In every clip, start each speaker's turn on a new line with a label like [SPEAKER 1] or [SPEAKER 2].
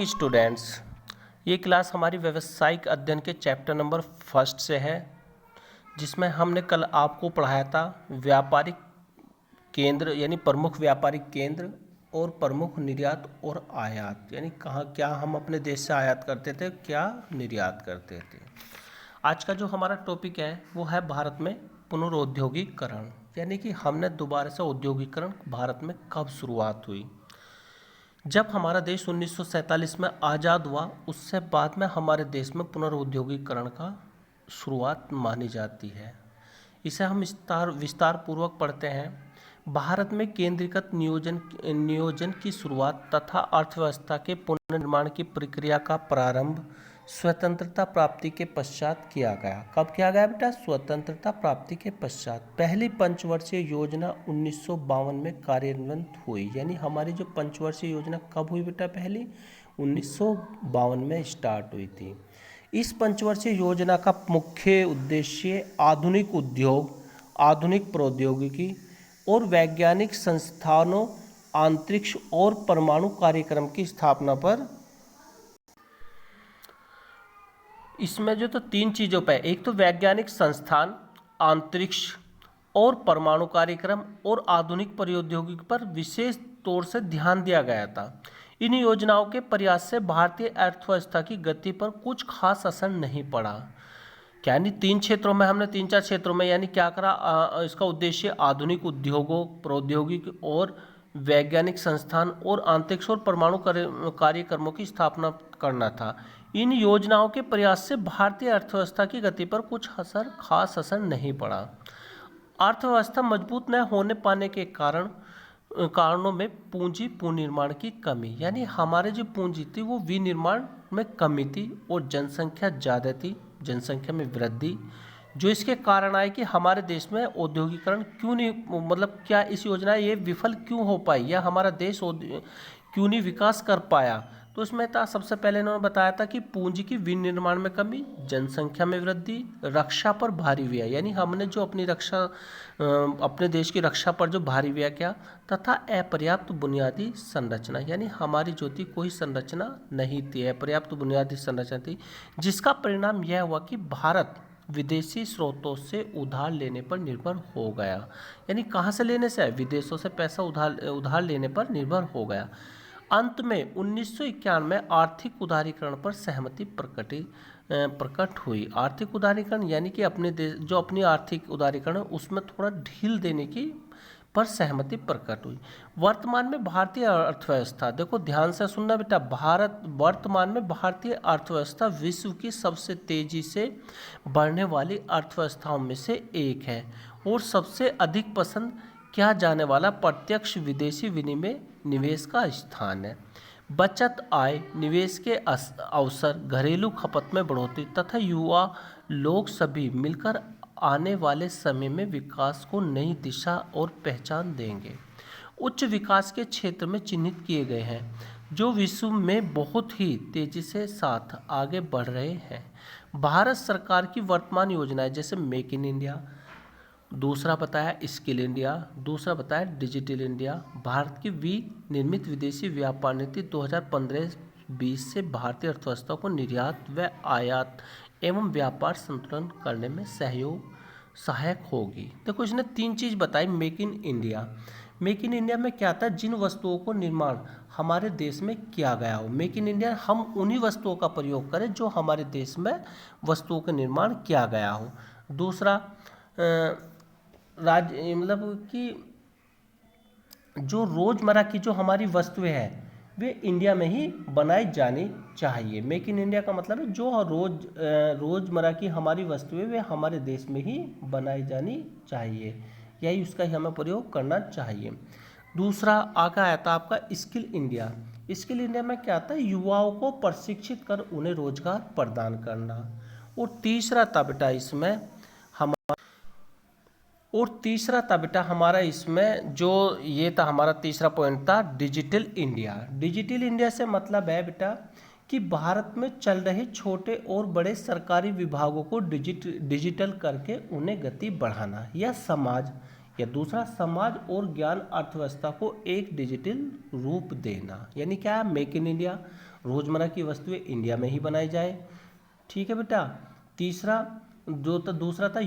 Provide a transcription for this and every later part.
[SPEAKER 1] Students, ये class हमारी व्यावसायिक अध्ययन के चैप्टर नंबर फर्स्ट से है, जिसमें हमने कल आपको पढ़ाया था व्यापारिक केंद्र यानी प्रमुख व्यापारिक केंद्र और प्रमुख निर्यात और आयात, यानी कहाँ क्या हम अपने देश से आयात करते थे, क्या निर्यात करते थे। आज का जो हमारा टॉपिक है वो है भारत में पुनर्औद्योगिकरण, यानी कि हमने दोबारा से औद्योगिकरण भारत में कब शुरुआत हुई। जब हमारा देश 1947 में आज़ाद हुआ, उससे बाद में हमारे देश में पुनर्औद्योगिकरण का शुरुआत मानी जाती है। इसे हम विस्तार पूर्वक पढ़ते हैं। भारत में केंद्रीकृत नियोजन की शुरुआत तथा अर्थव्यवस्था के पुनर्निर्माण की प्रक्रिया का प्रारंभ स्वतंत्रता प्राप्ति के पश्चात किया गया। कब किया गया बेटा? स्वतंत्रता प्राप्ति के पश्चात। पहली पंचवर्षीय योजना 1952 में कार्यान्वित हुई, यानी हमारी जो पंचवर्षीय योजना कब हुई बेटा? पहली 1952 में स्टार्ट हुई थी। इस पंचवर्षीय योजना का मुख्य उद्देश्य आधुनिक उद्योग, आधुनिक प्रौद्योगिकी और वैज्ञानिक संस्थानों, अंतरिक्ष और परमाणु कार्यक्रम की स्थापना पर। इसमें जो तो तीन चीज़ों पर, एक तो वैज्ञानिक संस्थान, अंतरिक्ष और परमाणु कार्यक्रम और आधुनिक प्रौद्योगिकी पर विशेष तौर से ध्यान दिया गया था। इन योजनाओं के प्रयास से भारतीय अर्थव्यवस्था की गति पर कुछ खास असर नहीं पड़ा। यानी तीन क्षेत्रों में हमने, तीन चार क्षेत्रों में यानी क्या करा, इसका उद्देश्य आधुनिक उद्योगों, प्रौद्योगिकी और वैज्ञानिक संस्थान और अंतरिक्ष और परमाणु कार्यक्रमों की स्थापना करना था। इन योजनाओं के प्रयास से भारतीय अर्थव्यवस्था की गति पर कुछ खास असर नहीं पड़ा। अर्थव्यवस्था मजबूत न होने पाने के कारणों में पूंजी पुनर्निर्माण की कमी, यानी हमारे जो पूंजी थी वो विनिर्माण में कमी थी और जनसंख्या ज़्यादा थी, जनसंख्या में वृद्धि, जो इसके कारण आए कि हमारे देश में औद्योगिकरण क्यों नहीं, मतलब क्या इस योजना ये विफल क्यों हो पाई या हमारा देश क्यों नहीं विकास कर पाया। तो इसमें था, सबसे पहले इन्होंने बताया था कि पूंजी की विनिर्माण में कमी, जनसंख्या में वृद्धि, रक्षा पर भारी व्यय, यानी हमने जो अपनी रक्षा, अपने देश की रक्षा पर जो भारी व्यय किया, तथा अपर्याप्त बुनियादी संरचना, यानी हमारी जो थी कोई संरचना नहीं थी, अपर्याप्त बुनियादी संरचना थी, जिसका परिणाम यह हुआ कि भारत विदेशी स्रोतों से उधार लेने पर निर्भर हो गया। यानी कहाँ से लेने से? विदेशों से पैसा उधार लेने पर निर्भर हो गया। अंत में 1991 में आर्थिक उदारीकरण पर सहमति प्रकट हुई। आर्थिक उदारीकरण यानी कि अपने देश जो अपनी आर्थिक उदारीकरण उसमें थोड़ा ढील देने की पर सहमति प्रकट हुई। वर्तमान में भारतीय अर्थव्यवस्था, देखो ध्यान से सुनना बेटा, वर्तमान में भारतीय अर्थव्यवस्था विश्व की सबसे तेजी से बढ़ने वाली अर्थव्यवस्थाओं में से एक है और सबसे अधिक पसंद किया जाने वाला प्रत्यक्ष विदेशी विनिमय निवेश का स्थान है। बचत, आय, निवेश के अवसर, घरेलू खपत में बढ़ोतरी तथा युवा लोग सभी मिलकर आने वाले समय में विकास को नई दिशा और पहचान देंगे। उच्च विकास के क्षेत्र में चिन्हित किए गए हैं, जो विश्व में बहुत ही तेजी से साथ आगे बढ़ रहे हैं। भारत सरकार की वर्तमान योजनाएं जैसे मेक इन इंडिया, दूसरा बताया स्किल इंडिया, दूसरा बताया डिजिटल इंडिया, भारत की विनिर्मित विदेशी व्यापार नीति 2015-20 से भारतीय अर्थव्यवस्था को निर्यात व आयात एवं व्यापार संतुलन करने में सहायक होगी। देखो इसने तीन चीज़ बताई। Make in India, make in India में क्या था? जिन वस्तुओं को निर्माण हमारे देश में किया गया हो, मेक इन इंडिया हम उन्हीं वस्तुओं का प्रयोग करें जो हमारे देश में वस्तुओं का निर्माण किया गया हो। दूसरा मतलब कि जो रोज़मर्रा की जो हमारी वस्तुएं हैं वे इंडिया में ही बनाई जानी चाहिए। मेक इन इंडिया का मतलब है जो रोज़मर्रा की हमारी वस्तुएं वे हमारे देश में ही बनाई जानी चाहिए, यही उसका ही हमें प्रयोग करना चाहिए। दूसरा आगे आया था आपका स्किल इंडिया। स्किल इंडिया में क्या आता है? युवाओं को प्रशिक्षित कर उन्हें रोजगार प्रदान करना। और तीसरा था बेटा हमारा इसमें जो ये था हमारा तीसरा पॉइंट था डिजिटल इंडिया। डिजिटल इंडिया से मतलब है बेटा कि भारत में चल रहे छोटे और बड़े सरकारी विभागों को डिजिटल करके उन्हें गति बढ़ाना, या दूसरा समाज और ज्ञान अर्थव्यवस्था को एक डिजिटल रूप देना। यानी क्या है? मेक इन इंडिया, रोजमर्रा की वस्तुएं इंडिया में ही बनाई जाए। ठीक है बेटा। तीसरा जो था, दूसरा था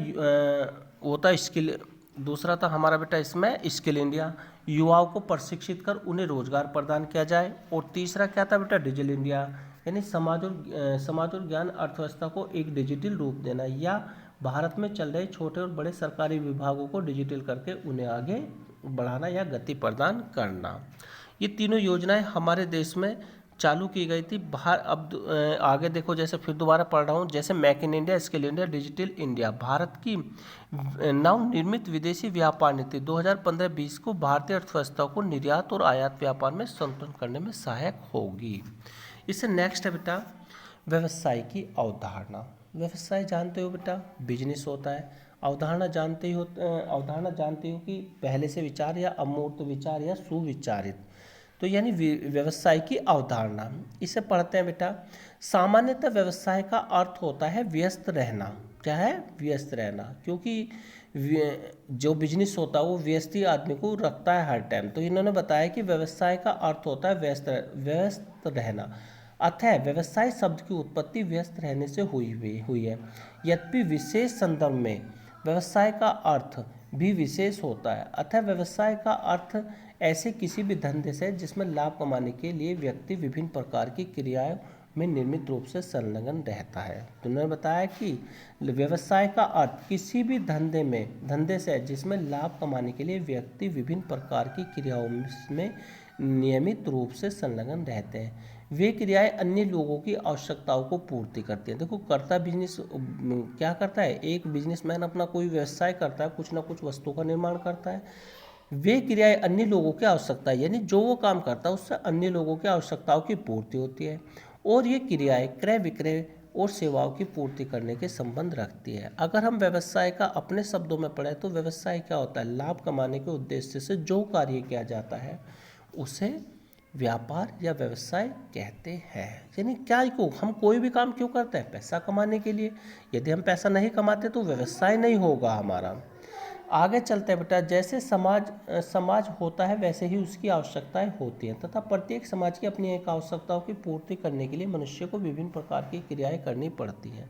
[SPEAKER 1] वो था स्किल, दूसरा था हमारा बेटा इसमें स्किल इंडिया, युवाओं को प्रशिक्षित कर उन्हें रोजगार प्रदान किया जाए। और तीसरा क्या था बेटा, डिजिटल इंडिया, यानी समाज और ज्ञान अर्थव्यवस्था को एक डिजिटल रूप देना, या भारत में चल रहे छोटे और बड़े सरकारी विभागों को डिजिटल करके उन्हें आगे बढ़ाना या गति प्रदान करना। ये तीनों योजनाएं हमारे देश में चालू की गई थी। बाहर अब आगे देखो, जैसे फिर दोबारा पढ़ रहा हूँ, जैसे make in India, skill India, digital India. Bharat की नवनिर्मित विदेशी व्यापार नीति 2015-20 को भारतीय अर्थव्यवस्था को निर्यात और आयात व्यापार में संतुलन करने में सहायक होगी। इससे नेक्स्ट है बेटा व्यवसाय की अवधारणा। व्यवसाय जानते हो बेटा, बिजनेस होता है। अवधारणा जानते हो कि पहले से विचार या अमूर्त विचार या सुविचारित, तो यानी व्यवसाय की अवधारणा। इसे पढ़ते हैं बेटा। सामान्यतः व्यवसाय का अर्थ होता है व्यस्त रहना। क्या है? व्यस्त रहना, क्योंकि जो बिजनेस होता है वो व्यस्त ही आदमी को रखता है हर टाइम। तो इन्होंने बताया कि व्यवसाय का अर्थ होता है व्यस्त रहना। अतः व्यवसाय शब्द की उत्पत्ति व्यस्त रहने से हुई है। यद्यपि विशेष संदर्भ में व्यवसाय का अर्थ भी विशेष होता है। अतः व्यवसाय का अर्थ ऐसे किसी भी धंधे से जिसमें लाभ कमाने के लिए व्यक्ति विभिन्न प्रकार की क्रियाओं में नियमित रूप से संलग्न रहता है। तो उन्होंने बताया कि व्यवसाय का अर्थ किसी भी धंधे से जिसमें लाभ कमाने के लिए व्यक्ति विभिन्न प्रकार की क्रियाओं में नियमित रूप से संलग्न रहते हैं। वे क्रियाएं अन्य लोगों की आवश्यकताओं को पूर्ति करती हैं। देखो, करता बिजनेस क्या करता है, एक बिजनेसमैन अपना कोई व्यवसाय करता है, कुछ ना कुछ वस्तुओं का निर्माण करता है। वे क्रियाएं अन्य लोगों की आवश्यकता, यानी जो वो काम करता है उससे अन्य लोगों की आवश्यकताओं की पूर्ति होती है। और ये क्रियाएं क्रय विक्रय और सेवाओं की पूर्ति करने के संबंध रखती है। अगर हम व्यवसाय का अपने शब्दों में पढ़ें तो व्यवसाय क्या होता है, लाभ कमाने के उद्देश्य से जो कार्य किया जाता है उसे व्यापार या व्यवसाय कहते हैं। यानी क्या को हम कोई भी काम क्यों करते हैं, पैसा कमाने के लिए। यदि हम पैसा नहीं कमाते तो व्यवसाय नहीं होगा हमारा। आगे चलते हैं बेटा। जैसे समाज होता है वैसे ही उसकी आवश्यकताएं होती हैं, तथा प्रत्येक समाज की अपनी एक आवश्यकताओं की पूर्ति करने के लिए मनुष्य को विभिन्न प्रकार की क्रियाएं करनी पड़ती हैं।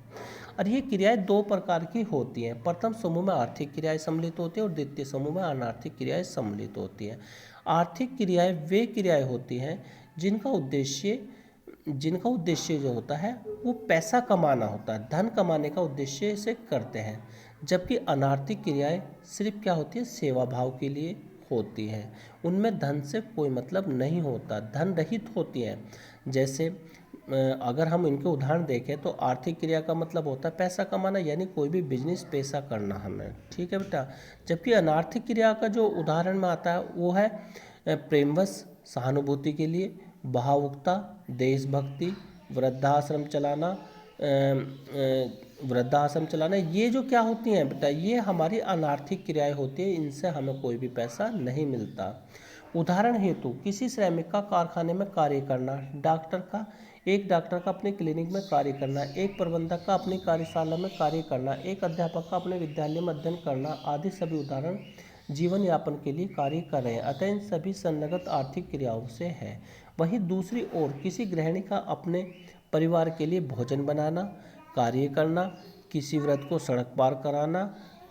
[SPEAKER 1] और ये क्रियाएं दो प्रकार की होती हैं। प्रथम समूह में आर्थिक क्रियाएं सम्मिलित होती हैं और द्वितीय समूह में अनार्थिक क्रियाएं सम्मिलित होती हैं। आर्थिक क्रियाएं वे क्रियाएं होती हैं जिनका उद्देश्य जो होता है वो पैसा कमाना होता है, धन कमाने का उद्देश्य से करते हैं। जबकि अनार्थिक क्रियाएं सिर्फ क्या होती है, सेवा भाव के लिए होती हैं। उनमें धन से कोई मतलब नहीं होता, धन रहित होती हैं। जैसे अगर हम इनके उदाहरण देखें तो आर्थिक क्रिया का मतलब होता है पैसा कमाना, यानी कोई भी बिजनेस पैसा करना हमें। ठीक है बेटा। जबकि अनार्थिक क्रिया का जो उदाहरण में आता है वो है प्रेमवश, सहानुभूति के लिए, भावुकता, देशभक्ति, वृद्धाश्रम चलाना। ये जो क्या होती हैं बेटा, ये हमारी अनार्थिक क्रियाएं होती हैं, इनसे हमें कोई भी पैसा नहीं मिलता। उदाहरण हेतु किसी श्रमिक का कारखाने में कार्य करना, एक डॉक्टर का अपने क्लिनिक में कार्य करना, एक प्रबंधक का अपनी कार्यशाला में कार्य करना, एक अध्यापक का अपने विद्यालय में अध्ययन करना आदि सभी उदाहरण जीवन यापन के लिए कार्य कर रहे हैं। अतः इन सभी संलग्न आर्थिक क्रियाओं से है। वहीं दूसरी ओर किसी गृहिणी का अपने परिवार के लिए भोजन बनाना, कार्य करना, किसी वृद्ध को सड़क पार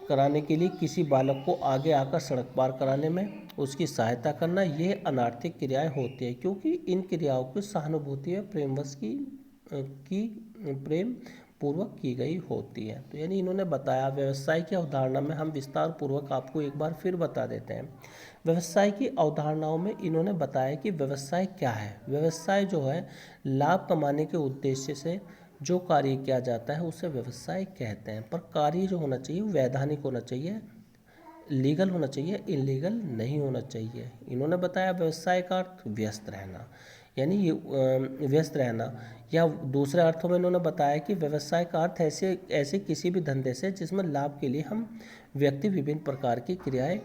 [SPEAKER 1] कराने के लिए किसी बालक को आगे आकर सड़क पार कराने में उसकी सहायता करना, यह अनार्थिक क्रियाएं होती है, क्योंकि इन क्रियाओं की सहानुभूति व प्रेमवश की प्रेम पूर्वक की गई होती है। तो यानी इन्होंने बताया व्यवसाय की अवधारणा में हम विस्तार पूर्वक आपको एक बार फिर बता देते हैं। व्यवसाय की अवधारणाओं में इन्होंने बताया कि व्यवसाय क्या है। व्यवसाय जो है लाभ कमाने के उद्देश्य से जो कार्य किया जाता है उसे व्यवसाय कहते हैं। पर कार्य जो होना चाहिए वो वैधानिक होना चाहिए, लीगल होना चाहिए, इलीगल नहीं होना चाहिए। इन्होंने बताया व्यवसाय का अर्थ व्यस्त रहना, यानी ये व्यस्त रहना, या दूसरे अर्थों में इन्होंने बताया कि व्यवसाय का अर्थ ऐसे किसी भी धंधे से जिसमें लाभ के लिए हम व्यक्ति विभिन्न प्रकार की क्रियाएं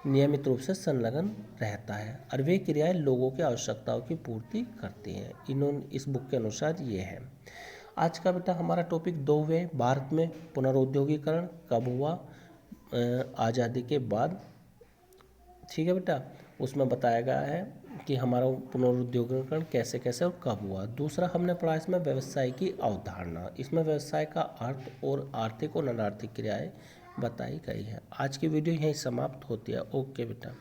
[SPEAKER 1] नियमित रूप से संलग्न रहता है और वे क्रियाएं लोगों की आवश्यकताओं की पूर्ति करती हैं। इस बुक के अनुसार ये है। आज का बेटा हमारा टॉपिक 2वें, भारत में पुनरुद्योगीकरण कब हुआ, आज़ादी के बाद। ठीक है बेटा, उसमें बताया गया है कि हमारा पुनरुद्योगीकरण कैसे कैसे और कब हुआ। दूसरा हमने पढ़ा इसमें व्यवसाय की अवधारणा, इसमें व्यवसाय का अर्थ और आर्थिक और अनार्थिक क्रियाएं बताई गई है। आज की वीडियो यहीं समाप्त होती है। ओके बेटा।